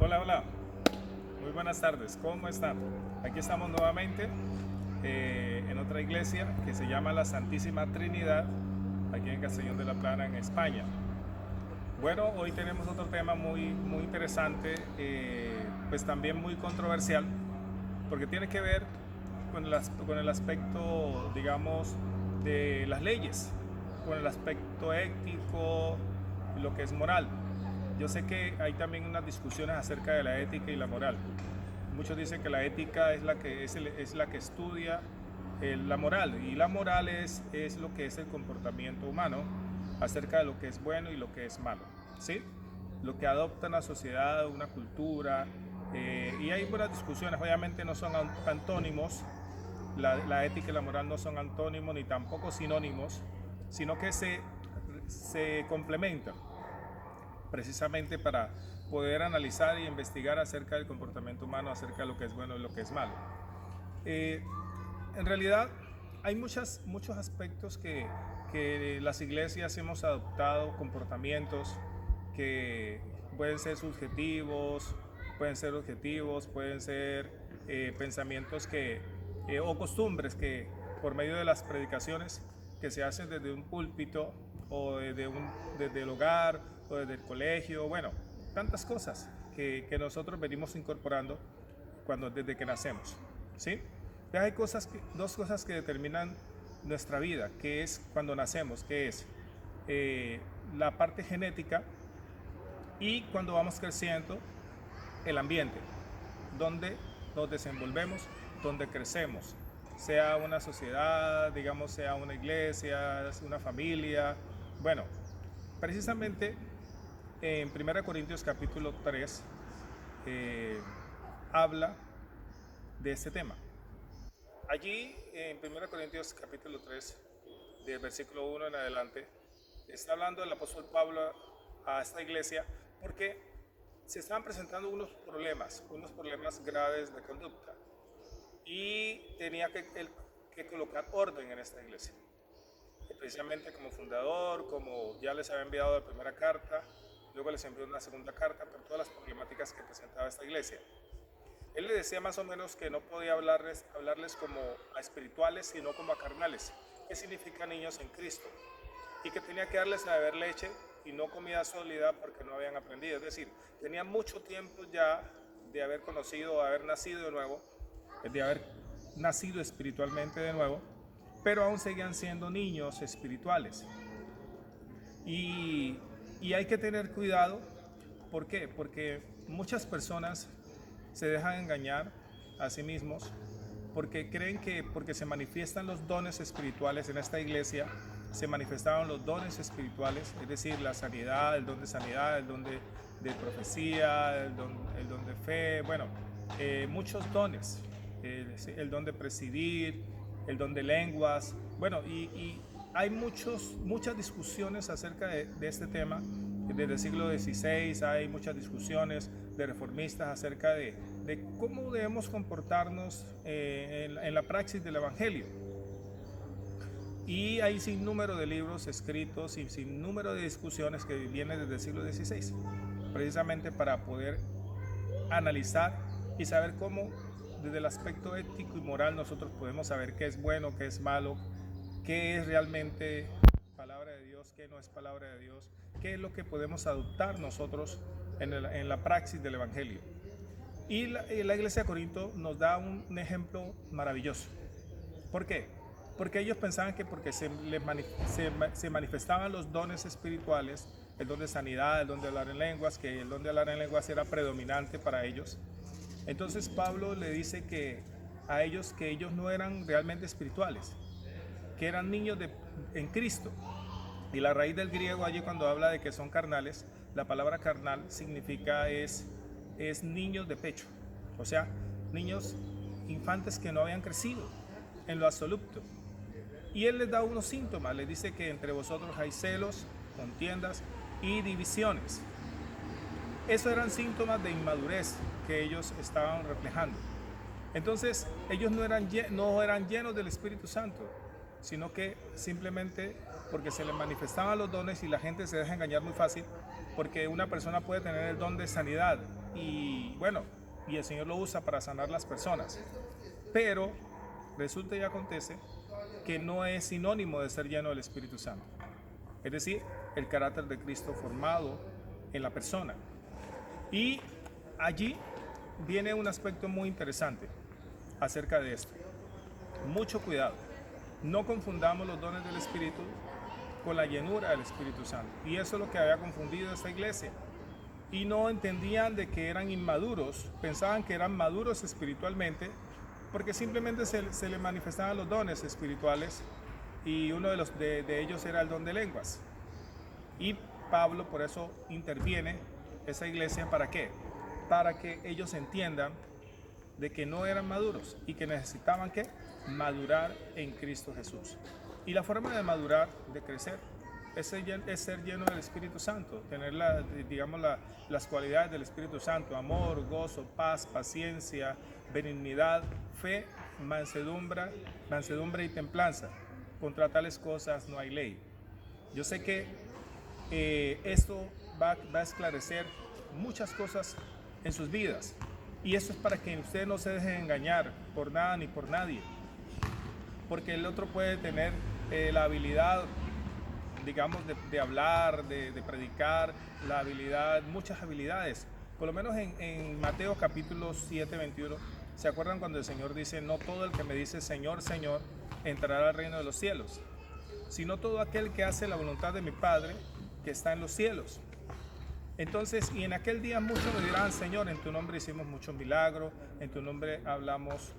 Hola, hola. Muy buenas tardes. ¿Cómo están? Aquí estamos nuevamente en otra iglesia que se llama la Santísima Trinidad, aquí en Castellón de la Plana, en España. Bueno, hoy tenemos otro tema muy interesante, pues también muy controversial, porque tiene que ver con el aspecto, digamos, de las leyes, con el aspecto ético, lo que es moral. Yo sé que hay también unas discusiones acerca de la ética y la moral. Muchos dicen que la ética es es la que estudia la moral, y la moral es lo que es el comportamiento humano acerca de lo que es bueno y lo que es malo, ¿sí? Lo que adopta una sociedad, una cultura, y hay buenas discusiones. Obviamente no son antónimos, la ética y la moral no son antónimos ni tampoco sinónimos, sino que se complementan precisamente para poder analizar y investigar acerca del comportamiento humano, acerca de lo que es bueno y lo que es malo. Eh, en realidad hay muchos aspectos que las iglesias hemos adoptado, comportamientos que pueden ser subjetivos, pueden ser objetivos, pueden ser pensamientos o costumbres que por medio de las predicaciones que se hacen desde un púlpito o desde el hogar o desde el colegio, bueno, tantas cosas que nosotros venimos incorporando desde que nacemos, ¿sí? Entonces hay dos cosas que determinan nuestra vida, que es cuando nacemos, que es la parte genética, y cuando vamos creciendo, el ambiente, donde nos desenvolvemos, donde crecemos, sea una sociedad, digamos, sea una iglesia, una familia. Bueno, precisamente en 1 Corintios capítulo 3 habla de este tema. Allí en 1 Corintios capítulo 3, del versículo 1 en adelante, está hablando el apóstol Pablo a esta iglesia porque se estaban presentando unos problemas graves de conducta, y tenía que colocar orden en esta iglesia. Precisamente como fundador, como ya les había enviado la primera carta, luego les envió una segunda carta por todas las problemáticas que presentaba esta iglesia. Él le decía más o menos que no podía hablarles como a espirituales, sino como a carnales, que significa niños en Cristo, y que tenía que darles a beber leche y no comida sólida porque no habían aprendido. Es decir, tenían mucho tiempo ya de haber conocido, de haber nacido de nuevo, de haber nacido espiritualmente de nuevo, pero aún seguían siendo niños espirituales. Y, y hay que tener cuidado. ¿Por qué? Porque muchas personas se dejan engañar a sí mismos porque creen que porque se manifiestan los dones espirituales en esta iglesia, se manifestaban los dones espirituales, es decir, la sanidad, el don de sanidad, el don de profecía, el don de fe, bueno, muchos dones, el don de presidir, el don de lenguas, bueno, y hay muchas discusiones acerca de este tema. Desde el siglo XVI hay muchas discusiones de reformistas acerca de cómo debemos comportarnos en la praxis del Evangelio. Y hay sin número de libros escritos y sin número de discusiones que vienen desde el siglo XVI, precisamente para poder analizar y saber cómo desde el aspecto ético y moral nosotros podemos saber qué es bueno, qué es malo, qué es realmente palabra de Dios, qué no es palabra de Dios, qué es lo que podemos adoptar nosotros en la praxis del Evangelio. Y la iglesia de Corinto nos da un ejemplo maravilloso. ¿Por qué? Porque ellos pensaban que porque se manifestaban los dones espirituales, el don de sanidad, el don de hablar en lenguas, que el don de hablar en lenguas era predominante para ellos. Entonces Pablo le dice a ellos que ellos no eran realmente espirituales, que eran niños en Cristo. Y la raíz del griego allí, cuando habla de que son carnales, la palabra carnal significa es niños de pecho, o sea, niños infantes que no habían crecido en lo absoluto. Y él les da unos síntomas, les dice que entre vosotros hay celos, contiendas y divisiones. Esos eran síntomas de inmadurez que ellos estaban reflejando. Entonces, ellos no eran llenos del Espíritu Santo. sino que simplemente porque se le manifestaban los dones y la gente se deja engañar muy fácil, porque una persona puede tener el don de sanidad y bueno, y el Señor lo usa para sanar las personas, pero resulta y acontece que no es sinónimo de ser lleno del Espíritu Santo, es decir, el carácter de Cristo formado en la persona. Y allí viene un aspecto muy interesante acerca de esto. Mucho cuidado, no confundamos los dones del Espíritu con la llenura del Espíritu Santo. Y eso es lo que había confundido esta iglesia. Y no entendían de que eran inmaduros, pensaban que eran maduros espiritualmente, porque simplemente se le manifestaban los dones espirituales y uno de ellos era el don de lenguas. Y Pablo por eso interviene esa iglesia, ¿para qué? Para que ellos entiendan de que no eran maduros y que necesitaban ¿qué? Madurar en Cristo Jesús. Y la forma de madurar, de crecer, es ser lleno del Espíritu Santo, tener las cualidades del Espíritu Santo: amor, gozo, paz, paciencia, benignidad, fe, mansedumbre y templanza. Contra tales cosas no hay ley. Yo sé que esto va a esclarecer muchas cosas en sus vidas, y esto es para que ustedes no se dejen engañar por nada ni por nadie, porque el otro puede tener la habilidad, digamos, de hablar, de predicar, la habilidad, muchas habilidades. Por lo menos en Mateo capítulo 7, 21, ¿se acuerdan cuando el Señor dice: no todo el que me dice Señor, Señor, entrará al reino de los cielos, sino todo aquel que hace la voluntad de mi Padre que está en los cielos? Entonces, y en aquel día muchos me dirán: Señor, en tu nombre hicimos muchos milagros, en tu nombre hablamos,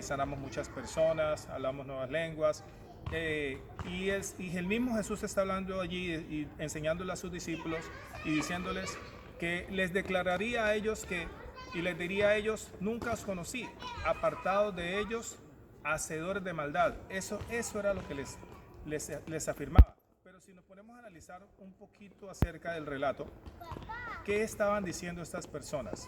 sanamos muchas personas, hablamos nuevas lenguas. Y el mismo Jesús está hablando allí y enseñándole a sus discípulos y diciéndoles que les declararía a ellos y les diría a ellos: nunca os conocí, apartados de ellos, hacedores de maldad. Eso era lo que les afirmaba. Pero si nos ponemos a analizar un poquito acerca del relato, ¿qué estaban diciendo estas personas?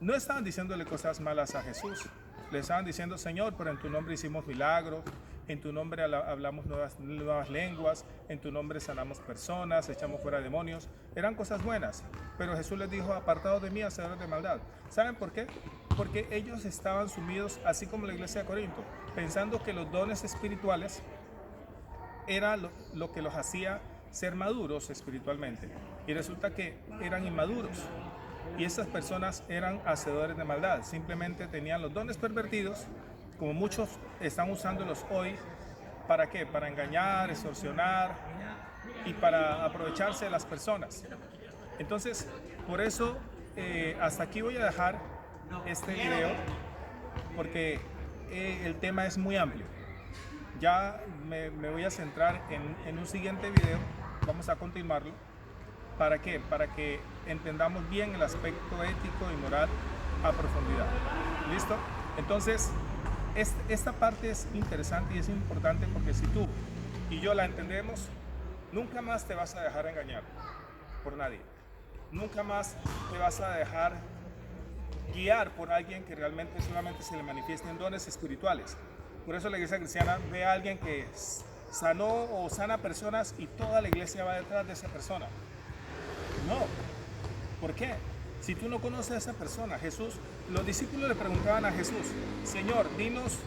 No estaban diciéndole cosas malas a Jesús. Le estaban diciendo: Señor, pero en tu nombre hicimos milagros, en tu nombre hablamos nuevas lenguas, en tu nombre sanamos personas, echamos fuera demonios. Eran cosas buenas, pero Jesús les dijo: apartados de mí, hacedores de maldad. ¿Saben por qué? Porque ellos estaban sumidos, así como la iglesia de Corinto, pensando que los dones espirituales era lo que los hacía ser maduros espiritualmente, y resulta que eran inmaduros, y esas personas eran hacedores de maldad. Simplemente tenían los dones pervertidos, como muchos están usándolos hoy. ¿Para qué? Para engañar, extorsionar y para aprovecharse de las personas. Entonces, por eso hasta aquí voy a dejar este video, porque el tema es muy amplio. Ya me voy a centrar en un siguiente video, vamos a continuarlo. ¿Para qué? Para que entendamos bien el aspecto ético y moral a profundidad. ¿Listo? Entonces, esta parte es interesante y es importante, porque si tú y yo la entendemos, nunca más te vas a dejar engañar por nadie. Nunca más te vas a dejar guiar por alguien que realmente solamente se le manifiesten dones espirituales. Por eso la iglesia cristiana ve a alguien que sanó o sana personas y toda la iglesia va detrás de esa persona. No. ¿Por qué? Si tú no conoces a esa persona, los discípulos le preguntaban a Jesús: Señor, dinos,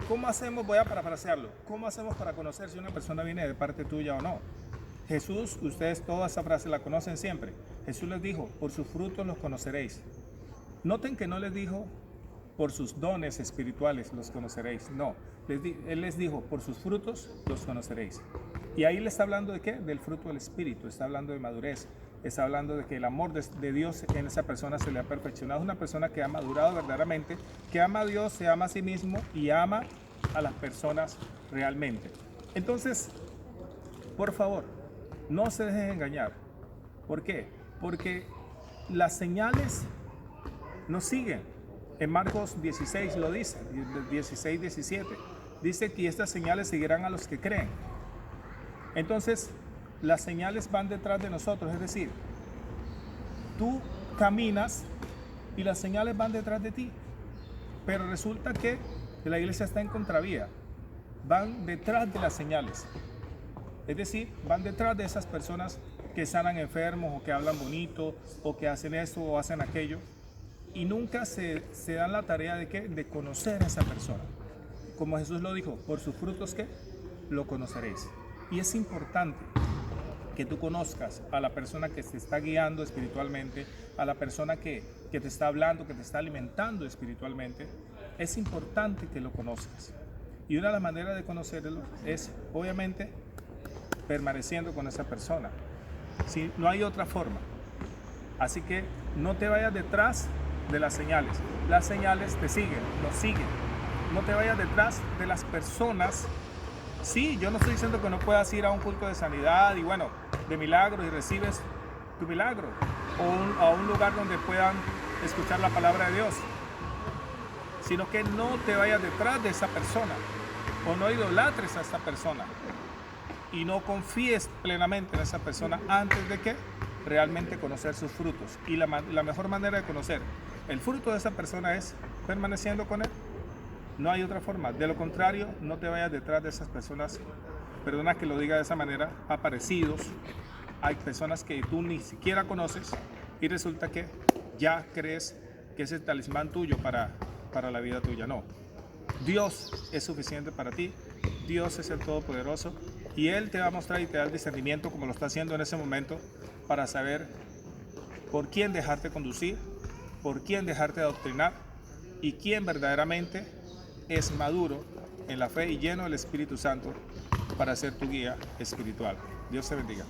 ¿cómo hacemos? Voy a parafrasearlo. ¿Cómo hacemos para conocer si una persona viene de parte tuya o no? Jesús, ustedes toda esa frase la conocen siempre. Jesús les dijo: por sus frutos los conoceréis. Noten que no les dijo: por sus dones espirituales los conoceréis. No, Él les dijo: por sus frutos los conoceréis. Y ahí le está hablando de ¿qué? Del fruto del Espíritu. Está hablando de madurez. Está hablando de que el amor de Dios en esa persona se le ha perfeccionado. Es una persona que ha madurado verdaderamente, que ama a Dios, se ama a sí mismo y ama a las personas realmente. Entonces, por favor, no se dejen engañar. ¿Por qué? Porque las señales nos siguen. En Marcos 16 lo dice, 16, 17. Dice que estas señales seguirán a los que creen. Entonces, las señales van detrás de nosotros, es decir, tú caminas y las señales van detrás de ti. Pero resulta que la iglesia está en contravía. van detrás de las señales. Es decir, van detrás de esas personas que sanan enfermos o que hablan bonito o que hacen esto o hacen aquello. Y nunca se dan la tarea de, ¿qué? De conocer a esa persona. Como Jesús lo dijo, por sus frutos ¿qué? Lo conoceréis. Y es importante que tú conozcas a la persona que te está guiando espiritualmente, a la persona que te está hablando, que te está alimentando espiritualmente. Es importante que lo conozcas. Y una de las maneras de conocerlo es, obviamente, permaneciendo con esa persona. Si no hay otra forma. Así que no te vayas detrás de las señales. Las señales te siguen, nos siguen. No te vayas detrás de las personas. Sí, yo no estoy diciendo que no puedas ir a un culto de sanidad y bueno, de milagros y recibes tu milagro. O a un lugar donde puedan escuchar la palabra de Dios. Sino que no te vayas detrás de esa persona. O no idolatres a esa persona. Y no confíes plenamente en esa persona antes de que realmente conocer sus frutos. Y la mejor manera de conocer el fruto de esa persona es permaneciendo con él. No hay otra forma. De lo contrario, no te vayas detrás de esas personas, perdona que lo diga de esa manera, aparecidos. Hay personas que tú ni siquiera conoces y resulta que ya crees que es el talismán tuyo para la vida tuya. No. Dios es suficiente para ti. Dios es el Todopoderoso y Él te va a mostrar y te da el discernimiento como lo está haciendo en ese momento para saber por quién dejarte conducir, por quién dejarte adoctrinar y quién verdaderamente es maduro en la fe y lleno del Espíritu Santo para ser tu guía espiritual. Dios te bendiga.